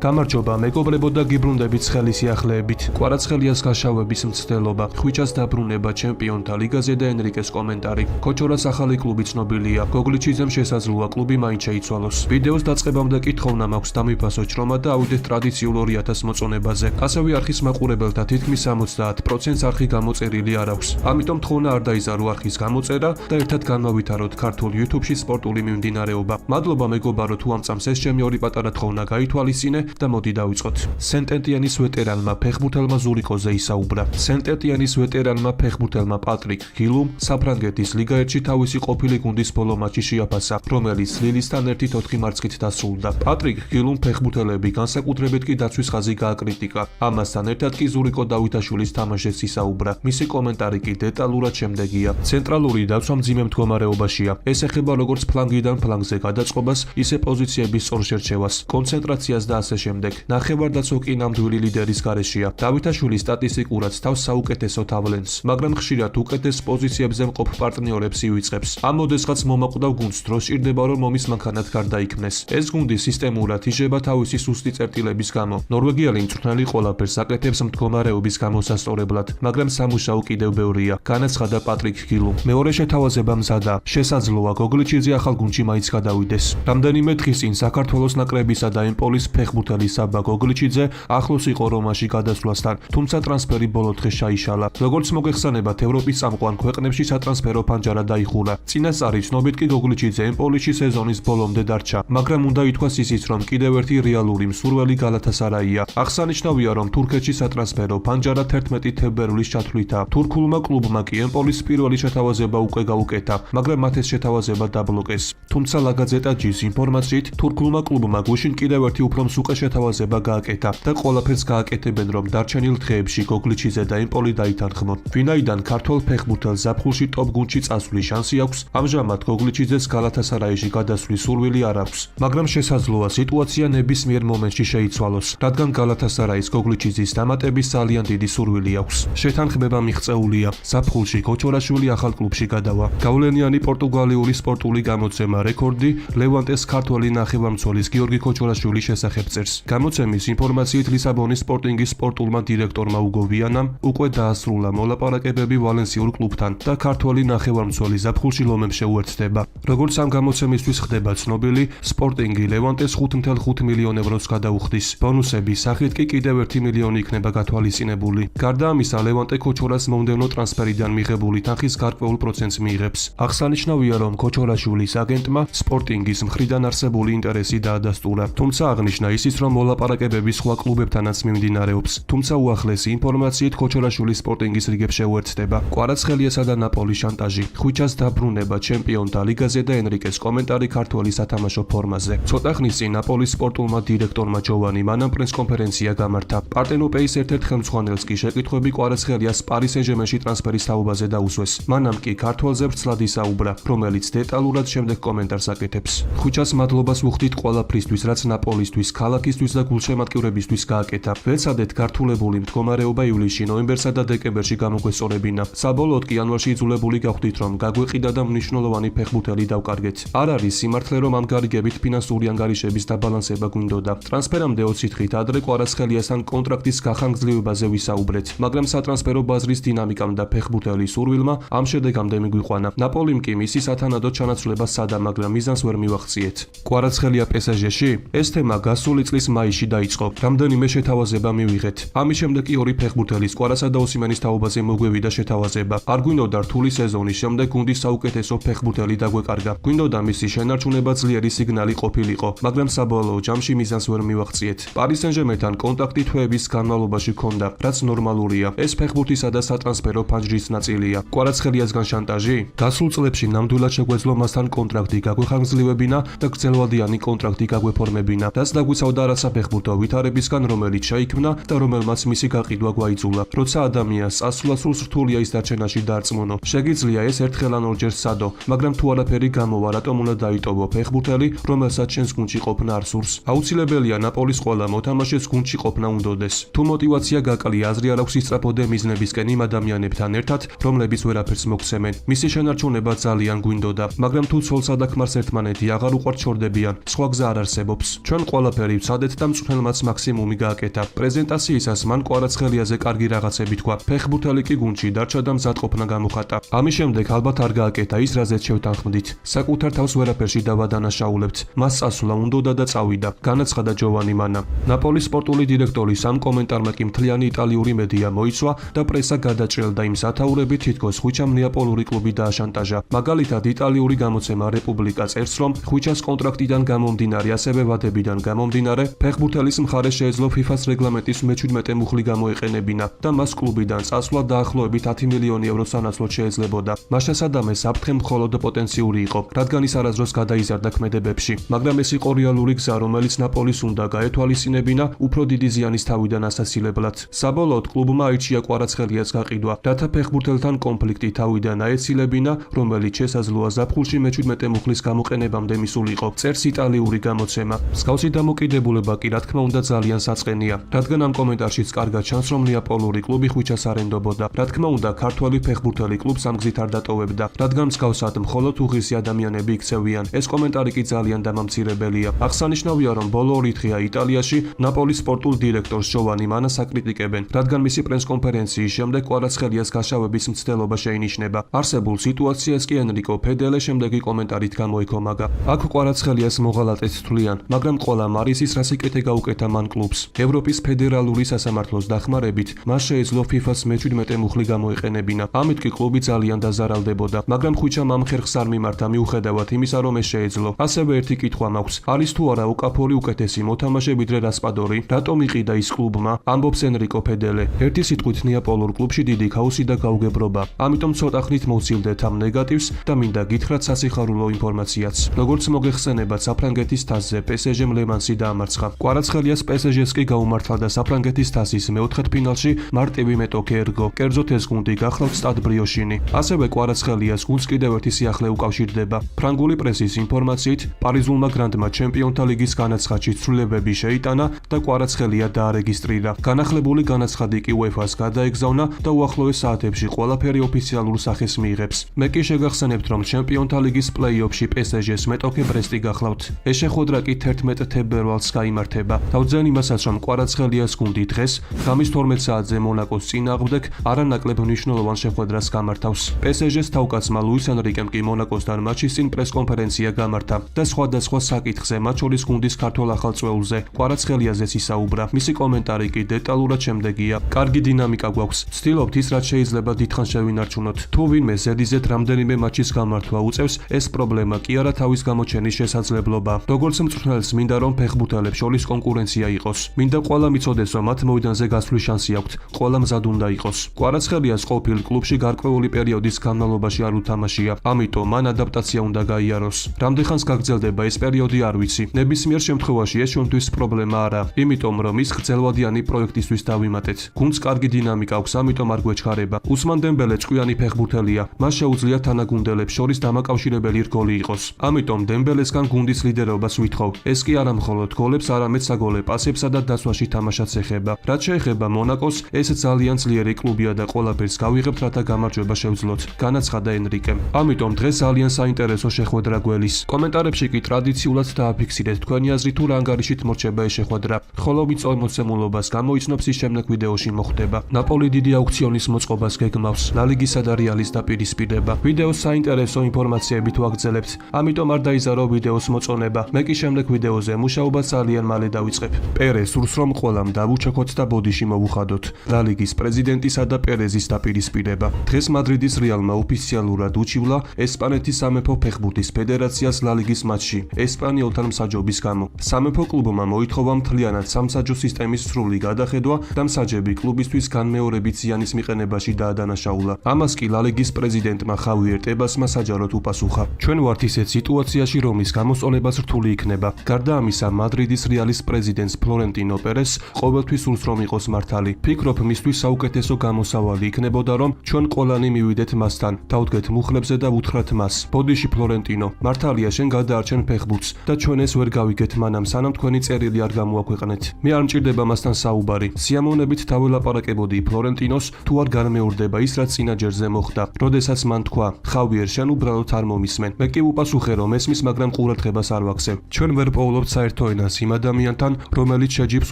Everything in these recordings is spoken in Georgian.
გამარჯობა, მეგობრებო და გიბრუნდებით ცხელი სიახლეებით. კვარაცხელიას გაშავების მცდელობა, ხვიჩას დაბრუნება ჩემპიონთა ლიგაზე და ენრიკეს კომენტარი. კოჩორას ახალი კლუბი ცნობილია. გოგლიჩიძემ შესაძლოა კლუბი მაინც შეიცვალოს. ვიდეოს დაწყებამდე კითხოვნა მაქვს დამიფასო ჩრომა და ავიდეთ ტრადიციულ 2000 მოწონებაზე. ასევე არხის მაყურებელთა თითქმის 70%-ს არხი გამოწერილი არ აქვს. ამიტომ თხოვნა არ დაიზარო არხის გამოწერა და ერთად განმავითაროთ ქართულ YouTube-ში სპორტული მიმდინარეობა. მადლობა მეგობარო თუ ამ წამს ეს ჩემი ორი პატარა თხოვნა გაითვალისწინე და მოდი დავიწყოთ. სენტ-ეტიანის ვეტერანმა ფეხბურთელმა ზურიკოზე ისაუბრა. სენტ-ეტიანის ვეტერანმა ფეხბურთელმა პატრიკ გილუმ საფრანგეთის ლიგა 1-ში თავისი ყოფილი გუნდის ბოლო მატჩი შეაფასა, რომელიც ლილისთან 1-4 მარცხით დასრულდა. პატრიკ გილუმ ფეხბურთელები განსაკუთრებით კი დაცვის ხაზი გააკრიტიკა. ამასთან ერთად კი ზურიკო დავითაშვილის თამაშიც ისაუბრა. მისი კომენტარი კი დეტალურად შემდეგია. ცენტრალური დაცვა მძიმე მდგომარეობაშია. ეს ეხება როგორც ფლანგიდან ფლანგზე გადაწყობას, ისე პოზიციების სწორ შერჩევას, კონცენტრაციას და ასე შემდეგ. ნახევარდაცვა კი ნამდვილი ლიდერის გარეშეა. დავითაშვილი სტატისტიკურად თავს საუკეთესო ავლენს, მაგრამ ხშირად უკეთეს პოზიციებზე მყოფ პარტნიორებს ივიწყებს. ამ მოდესღაც მომაკვდავ გუნდს დრო სჭირდება, რომ ომის მანქანად გარდაიქმნეს. ეს გუნდი სისტემურად იჟება თავისი სუსტი წერტილების გამო. ნორვეგიელი მწვრთნელი ყველაფერს აკეთებს მდგომარეობის გამოსასწორებლად, მაგრამ სამუშაო კიდევ ბევრია, განაცხადა პატრიკ გილუმ. მეორე შეთავაზება მზადა. შესაძლოა გოგლიჩიძე ახალ გუნდში მაინც გადავიდეს. რამდენიმე დღის წინ საქართველოს ნაკრებისა და ემპოლის ფეხბურთელი საბა გოგლიჩიძე ახლოს იყო რომაში გადასვლასთან, თუმცა ტრანსფერი ბოლო დღეს ჩაიშალა. როგორც მოგეხსენებათ, ევროპის წამყვან ქვეყნებში სატრანსფერო ფანჯარა დაიხურა. წინასწარი ცნობით კი გოგლიჩიძე ემპოლიში სეზონის ბოლომდე დარჩა, მაგრამ უნდა ითქვას ისიც, რომ კიდევ ერთი რეალური მსურველი გალათასარაია. აღსანიშნავია, რომ თურქეთში სატრანსფერო ფანჯარა 11 თებერვლის ჩათვლითა. თურქულმა კლუბმა კი ემპოლის პირველი შეთავაზება უკვე გაუკეთა, მაგრამ მათ ეს შეთავაზება დაბლოკეს. თუმცა ლაგაზეტა-ჯის ინფორმაციით, თურქულმა კლუბმა გუშინ კიდევ ერთი უფრო მსუყე შეთავაზება გააკეთა და ყველაფერს გააკეთებენ, რომ დარჩენილ დღეებში გოგლიჩიძე და ემპოლი დაითანხმონ. ვინაიდან ქართველ ფეხბურთელს ზაფხულში ტოპ გუნდში წასვლის შანსი აქვს, ამჟამად გოგლიჩიძეს გალათასარაიში გადასვლის სურვილი არ აქვს, მაგრამ შესაძლოა სიტუაცია ნებისმიერ მომენტში შეიცვალოს, რადგან გალათასარაის გოგლიჩიძის დამატების ძალიან დიდი სურვილი აქვს. შეთანხმება მიღწეულია. ზაფხულში კოჩორაშვილი ახალ კლუბში გადავა. გავლენიანი პორტუგალიური სპორტული გამოცემა რეკორდი ლევანტეს ქართველი ნახევარმცველის გიორგი კოჩორაშვილის შესახებ წერს. გამოცემის ინფორმაციით ლისაბონის სპორტინგის სპორტულმა დირექტორმა უგო ვიანამ უკვე დაასრულა მოლაპარაკებები ვალენსიურ კლუბთან და ქართველი ნახევარმცველი ზაფხულში ლომემ შეუერთდება. როგორც ამ გამოცემისთვის ხდება ცნობილი, სპორტინგი ლევანტეს 5.5 მილიონ ევროს გადაუხდის. ბონუსების სახით კი კიდევ 1 მილიონი იქნება გათვალისწინებული. გარდა ამისა, ლევანტე კოჩორას მომდევნო ტრანსფერიდან მიღებული თანხის გარკვეულ პროცენტს მიიღებს. აღსანიშნავია, რომ კოჩორაშვილის აგენტმა სპორტინგის მხრიდან არსებული ინტერესი დაადასტურა. თუმცა აღნიშნა ისიც, რომ მოლაპარაკებები სხვა კლუბებთანაც მიმდინარეობს. თუმცა უახლესი ინფორმაციით კოჩორაშვილი სპორტინგის რიგებს შეუერთდება. კვარაცხელიასა და ნაპოლის შანტაჟი, ხვიჩას დაბრუნება ჩემპიონთა ლიგაზე და ენრიკეს კომენტარი ქართველი სათამაშო ფორმაზე. ცოტა ხნის წინ ნაპოლის სპორტულმა დირექტორმა ჯოვანი მანამ პრეს-კონფერენცია გამართა. პარტენოპეის ერთ-ერთ ხელმძღვანელს კი შეკითხვები კვარაცხელიას პარის სენ-ჟერმენში ტრანსფერის თაობაზე დაუსვეს. მანამ კი ქართველზე ვრცლად ისაუბრა, რომელიც დეტალურად შემდეგ კომენტარს აკეთებს. ხვიჩას მადლობას ვუხდით ყველაფრისთვის, რაც ნაპოლისთვის, ქალაქისთვის და გულშემატკივრებისთვის გააკეთა. ვეცადეთ გართულებული მდგომარეობა ივლისში, ნოემბერსა და დეკემბერში გამოგვესწორებინა. საბოლოოდ კი იანვარში იძულებული გავხდით, რომ გაგვეყიდა და მნიშვნელოვანი ფეხბურთელი დავკარგეთ. არ არის სიმართლე, რომ ამ გარიგებით ფინანსური ანგარიშების დაბალანსება გვინდოდა. ტრანსფერამდე 20 დღით ადრე კვარაცხელიასთან კონტრაქტის გახანგრძლივებაზე ვისაუბრეთ, მაგრამ სატრანსფერო ბაზრის დინამიკამ და ფეხბურთელის სურვილმა ამ შედეგამდე მიგვიყვანა. ნაპოლიმ კი მისი სათანადო ჩანაცვლება სადა, მაგრამ მიზანს ვერ მივახციეთ. კვარაცხელია PSG-ში? ეს თემა გასული წლის მაისში დაიწყო. რამდენიმე შეთავაზება მივიღეთ. ამის შემდეგ კი ორი ფეხბურთელის, კვარასა და ოსიმენის თაობაზე მოგვევიდა შეთავაზება. არ გვინდოდა რთული სეზონის შემდეგ გუნდის საუკეთესო ფეხბურთელი დაგვეკარგა. გვინდოდა მისი შენარჩუნება ძლიერი სიგნალი ყოფილიყო, მაგრამ საბოლოო ჯამში მიზანს ვერ მივახციეთ. პარის სენ-ჟერმენთან კონტაქტი თვეების განმავლობაში ჰქონდა, რაც ნორმალურია. ეს ფეხბურთისა და სატრანსფერო ფანჯრის ნაწილია. კვარაცხელიასგან შანტაჟი? გასულ წლებში ნამდვილად შეგვეძლო მასთან კონტრაქტი გაგვეხანგრძლივებინა და გრძელვადიანი კონტრაქტი გაგვეფორმებინა. რაც დაგვიცავდა არასაფეხბურთო ვითარებისგან, რომელიც შეიქმნა და რომელმაც მისი გაყიდვა გვაიძულა. როცა ადამიანს წასვლასრულს რთულია ის დარჩენაში დარწმუნო. შეგიძლია ეს ერთხელ ან ორჯერ სცადო, მაგრამ თუ არაფერი გამოვა, რატომ უნდა დაიტოვო ფეხბურთელი, რომელსაც შენს გუნდში ყოფნა არ სურს? აუცილებელია ნაპოლის ყველა მოთამაშეს გუნდში ყოფნა უნდოდეს. თუ მოტივაცია გაკლია, აზრი არ აქვს ისწრაფოდე მიზნებისკენ იმ ადამიანებთან ერთად, რომლებიც ვერაფერს მოგცემენ. მისი შენარჩუნება ძალიან გვინდოდა, მაგრამ თუ ცოლსა და ქმარს ერთმანეთი აღარ უყვართ, ჩორდებიან. სხვა გზა არ არსებობს. ჩვენ ყველაფერი სცადეთ და მწვრთნელმაც მაქსიმუმი გააკეთა. პრეზენტაციისას მან კვარაცხელიაზე კარგი რაღაცები თქვა. ფეხბურთელი კი გუნდში დარჩა და მზადყოფნა გამოხატა. ამის შემდეგ ალბათ არ გააკეთა ის, რაზეც შევთანხმდით. საკუთარ თავს ვერაფერში დავადანაშაულებთ. მას წასვლა უნდოდა და წავიდა. განაცხადა ჯოვანი მანა. ნაპოლის სპორტული დირექტორის ამ კომენტარმა კი მთლიანი იტალიური მედია მოიცვა და პრესა გადაჭრელდა იმ სათაურებით, თითქოს ხვიჩამ ნეაპოლური კლუბი დააშანტაჟა. მაგალითად, იტალიური გამოცემა რეპუბლიკა წერს, რომ ხვიჩას კონტრაქტიდან გამომდინარე, ასევე ვადებიდან გამომდინარე, ფეხბურთელის მხარეს შეეძლო FIFA-ს რეგლამენტის 17 მუხლი გამოეყენებინა და მას კლუბიდან წასვლა დაახლოებით 10 მილიონი ევრო სანაცვლოდ შეეძლებოდა. მაშა სადამე საფრთხე მხოლოდ პოტენციური იყო, რადგან ის არასდროს გადაიზარდა ქმედებებში, მაგრამ ეს იყო რეალური გზა, რომელიც ნაპოლის უნდა გაეთვალისწინებინა უფრო დიდი ზიანის თავიდან ასაცილებლად. საბოლოოდ კლუბმა აირჩია კვარაცხელიას გაყიდვა, რათა ფეხბურთელთან კონფლიქტი თავიდან აეცილებინა, რომელიც შესაძლოა ზაფხულში 17 მუხლის გამოყენებამდე მისულიყო. წერს იტალიური გამოცემა. მსგავსი დამოკიდებულება კი რა თქმა უნდა ძალიან საწყენია, რადგან ამ კომენტარშიც კარგად ჩანს, რომ ნეაპოლური კლუბი ხვიჩას არ ენდობოდა. რა თქმა უნდა, ქართველი ფეხბურთელი კლუბს ამ გზით არ დატოვებდა, რადგან მსგავსად მხოლოდ უღირსი ადამიანები იქცევიან. ეს კომენტარი კი ძალიან დამამცირებელია. აღსანიშნავია, რომ ბოლო 2 დღეა იტალიაში ნაპოლის სპორტულ დირექტორს ჯოვანი მანას აკრიტიკებენ, რადგან მისი პრესკონფერენციის შემდეგ კვარაცხელიას გაშავების მცდელობა შეინიშნება. არსებულ სიტუაციას კი ენრიკო ფედელე შემდეგი კომენტარით გამოიქომაგა. აქ კვარაცხელიას მოღალატედ თვლიან, მაგრამ ყოლა მარისის რასიკეთე გაუკეთა მან კლუბს. ევროპის ფედერალური სასამართლოს დახმარებით მას შეეძლო FIFA-ს 17 მუხლი გამოეყენებინა. ამით კი კლუბი ძალიან დაზარალდებოდა, მაგრამ ხვიჩამ ამ ხერხს არ მიმართა მიუხედავად იმისა, რომ ეს შეეძლო. ასევე ერთი კითხვა მაქვს, არის თუ არა ოკაფორი უკეთესი მოთამაშე ვიდრე რასპადორი? რატომ იყიდა ის კლუბმა? ამბობს ენრიკო ფედელე. ერთი სიტყვით ნეაპოლურ კლუბში დიდი ქაოსი და გაუგებრობა. ამიტომ ცოტა ხნით მოვცილდეთ ამ ნეგატივს და მინდა გითხრათ სასიხარულო ინფორმაციაც. როგორც მოგეხსენებათ, საფრანგეთის თასზე PSG-მ ლემანსი დაამარცხა. კვარაცხელიას PSG-ს კი გაუმართლა და საფრანგეთის თასის მეოთხედფინალში მარტივი მეტოქე ერგო. კერძოდ ეს გუნდი გახლავთ სტად ბრიოშინი. ასევე კვარაცხელიას გუნდს კიდევ ერთი სიახლე უკავშირდება. ფრანგული პრესის ინფორმაციით, პარიზულმა გრანდმა ჩემპიონთა ლიგის განაცხადში ცვლილებები შეიტანა და კვარაცხელია დაარეგისტრირა. განახლებული განაცხადი კი UEFA-ს გადაეგზავნა და უახლოეს საათებში ყველაფერი ოფიციალურ სახეს მიიღებს. მე კი შეგახსენებთ, რომ ჩემპიონთა ლიგის პლეი-ოფში PSG-ს მეტოქე ბრესტი გახლავთ. ეს შეხვედრა კი 11 თებერვალს გაიმართება. თავძენ იმასაც, რომ კვარაცხელიას გუნდი დღეს ღამის 12 საათზე მონაკოს წინააღმდეგ არანაკლებ მნიშვნელოვან შეხვედრას გამართავს. PSG-ს თავკაცმა ლუის ენრიკემ კი მონაკოსთან მატჩის წინ პრესკონფერენცია გამართა და სხვადასხვა საკითხზე, მათ შორის გუნდის ქართველ ახალწვეულზე, კვარაცხელიაზეც ისაუბრა. მისი კომენტარი კი დეტალურად შემდეგია. კარგი დინამიკა გვაქვს. ვცდილობთ ის, რაც შეიძლება დიდხანს შევინარჩუნოთ. თუ ვინმე ზედიზედ რამდენიმე მატჩის გამართვა უწევს, ეს პრობლემა კი არა თავის გამოჩენის შესაძლებლობა. როგორც მწვრთნელს მინდა, რომ ფეხბურთელებს შორის კონკურენცია იყოს. მინდა ყველა მიცოდეს, რომ მათ მოედანზე გასვლის შანსი აქვთ. ყველა მზად უნდა იყოს. კვარაცხელიას ყოფილ კლუბში გარკვეული პერიოდის განმავლობაში არ უთამაშია. ამიტომ მან ადაპტაცია უნდა გაიაროს. რამდენხანს გაგრძელდება ეს პერიოდი არ ვიცი. ნებისმიერ შემთხვევაში ეს ჩვენთვის პრობლემა არა. იმიტომ რომ ის გრძელვადიანი პროექტისთვის დავიმატეთ. გუნდს კარგი დინამიკა აქვს, ამიტომ არ გვეჩქარება. უსმან დემბელე ჭკვიანი ფეხბურთელია. მას შეუძლია თანაგუნდელებს შორის დამაკავშირებელი რგოლი იყოს. ამიტომ დემბელესგან გუნდის ლიდერობას ვითხოვ. ეს კი არა მხოლოდ გოლებს, არამედ საგოლე პასებსა და დასვაში თამაშაც ეხება. რაც შეეხება მონაკოს, ეს ძალიან ძლიერი კლუბია და ყველაფერს გავიღებთ, რათა გამარჯვება შევძლოთ. განაცხადა ენრიკემ. ამიტომ დღეს ძალიან საინტერესო შეხვედრა გველის. კომენტარებში კი ტრადიციულად დააფიქსირეთ თქვენი აზრი თუ რა ანგარიშით მორჩება ეს შეხვედრა. ხოლო ვიწვევ მოცემულობას გამოიცნობს ის შემდეგ ვიდეოში მოხდება. ნაპოლი დიდი აუქციონის მოწყობას გეგმავს. ლა ლიგისა და რეალის დაპირისპირება. ვიდეოს საინტერესო ინფორმაციები თუ აგრძელებთ, ამიტომ არ დაიზარო ვიდეოს მოწონება. მე კი შემდეგ ვიდეოზე მუშაობა ძალიან მალე დავიწყებ. პერე სურს რომ ყველამ დავუჩექოთ და ბოდიში მოვუხადოთ. ლა ლიგის პრეზიდენტისა და პერეზის დაპირისპირება. დღეს მადრიდის რეალმა ოფიციალურად უჩივლა ესპანეთის სამეფო ფეხბურთის ფედერაციას ლა ლიგის მატჩში ესპანიელთან მსაჯობის გამო. სამეფო კლუბმა მოითხოვა მთლიანად სამსაჯო სისტემის სრული გადახედვა და მსაჯები კლუბისთვის განმეორებით ზიანის მიყენებაში დაადანაშაულა. ამას კი ლა ლიგის პრეზიდენტმა ხავიერ ტებასმა საჯაროდ უპასუხა. ჩვენ ვართ ისეთ სიტუაციაში, რომლის გამოსწორებაც რთული იქნება. გარდა ამისა, მადრიდის რეალის პრეზიდენტს ფლორენტინო პერესს ყოველთვის სურს რომ იყოს მართალი. ფიქრობ მისთვის საუკეთესო გამოსავალი იქნებოდა რომ ჩვენ ყველანი მივიდეთ მასთან, დავდგეთ მუხლებზე და ვუთხრათ მას. ბოდიში ფლორენტინო, მართალია შენ გადაარჩენ ფეხბურთს და ჩვენ ეს ვერ გავიგეთ მანამ სანამ თქვენი წერილი არ გამოაქვეყნეთ. მე არ მჭირდება მასთან საუბარი. სიამოვნებით დაველაპარაკებოდი ფლორენტინოს თუ არ განმეორდება ის რაც წინა ჯერზე მოხდა. როდესაც მან თქვა, ხავიერ შენ უბრალოდ არ მომისმენ. მე კი უპასუხე რომ ესმის, მაგრამ ყურადღებას არ ვაქცევ. ჩვენ ვერ პოულობთ საერთო ენას, იმ ადამიანთან, რომელიც შეჯიბს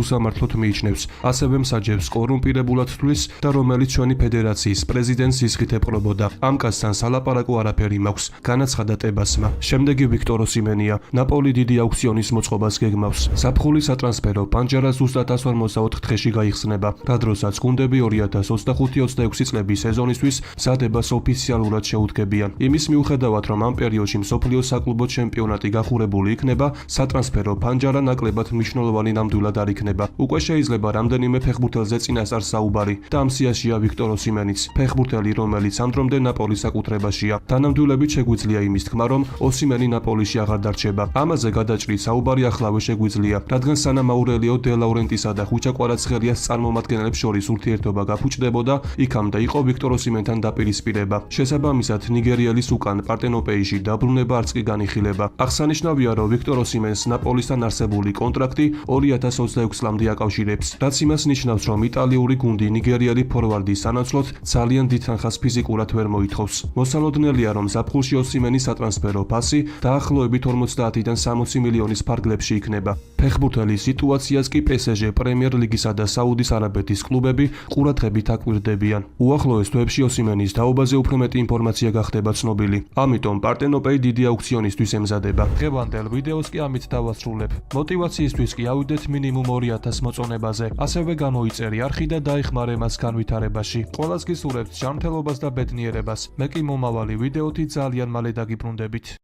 უსამართლოდ მიიჩნევს, ასევე მსაჯებს კორუმპირებულად თვლის და რომელიც ჩვენი ფედერაციის პრეზიდენტს ისხით ეპყრობოდა. ამ კაცთან სალაპარაკო არაფერი მაქვს, განაცხადა ტებასმა. შემდეგი ვიქტორ ოსიმენია, ნაპოლი დიდი აუქციონის მოწყობას გეგმავს. ზაფხულის სატრანსფერო პანჯარა ზუსტად 154 დღეში გაიხსნება, რა დროსაც გუნდები 2025-26 წლების სეზონისთვის მზადებას ოფიციალურად შეუდგებიან. იმის მიუხედავად, რომ ამ პერიოდში მსოფლიოს საკლუბო ჩემპიონატი გახურებული იქნება, სატრანსფერო პანჯარა ნაკლებად მნიშვნელოვანი ნამდვილად არ იქნება. უკვე შეიძლება რამდენიმე ფეხბურთელზე წინასწარ საუბარი და ამ სიაშია ვიქტორ ოსიმენიც, ფეხბურთელი, რომელიც ამ დრომდე ნაპოლის საკუთრებაშია. თანამდებობით შეგვიძლია იმის თქმა, რომ ოსიმენი ნაპოლიში აღარ დარჩება. ამაზე გადაჭრით საუბარი ახლავე შეგვიძლია, რადგან სანამ აურელიო დე ლაურენტისა და ხუჩა კვარაცხელიას წარმომადგენლებს შორის ურთიერთობა გაფუჭდებოდა, იქამდე იყო ვიქტორ ოსიმენთან დაპირისპირება. შესაბამისად, ნიგერიელის უკან პარტენოპეიში დაბრუნება არც კი განიხილება. აღსანიშნავია, რომ ვიქტორ ოსიმენს ნაპოლისთან არსებული კონტრაქტი 2026 წლამდე აკავშირებს, რაც იმას ნიშნავს, რომ იტალიური გუნდი ნიგერიელი ფორვარდის სანაცვლოდ ძალიან დიდ თანხას ფიზიკურად ვერ მოითხოვს. მოსალოდნელია, რომ ზაფხულში ოსიმენის სატრანსფერო ფასი დაახლოებით 50-დან 60 მილიონის ფარგლებში იქნება. ფეხბურთელის სიტუაციას კი PSG, პრემიერ ლიგისა და საუდის არაბეთის კლუბები ყურადღებით აკვირდებიან. უახლოეს თვეებში ოსიმენის დაობაზე უფრო მეტი ინფორმაცია გახდება ცნობილი. ამიტომ პარტენოპეი დიდი აუქციონისთვის ემზადება. დღევანდელ ვიდეოს კი ამით დავასრულებ. მოტივაციისთვის კი ავიდეთ მინიმუმ 2000 მოწონებაზე. ასევე გამოიწერი არხი და დაეხმარე მას განვითარებაში. ყველას გისურვებთ ჯანმრთელობას და ბედნიერებას. მე კი მომავალი ვიდეოთი ძალიან მალე დაგიბრუნდებით.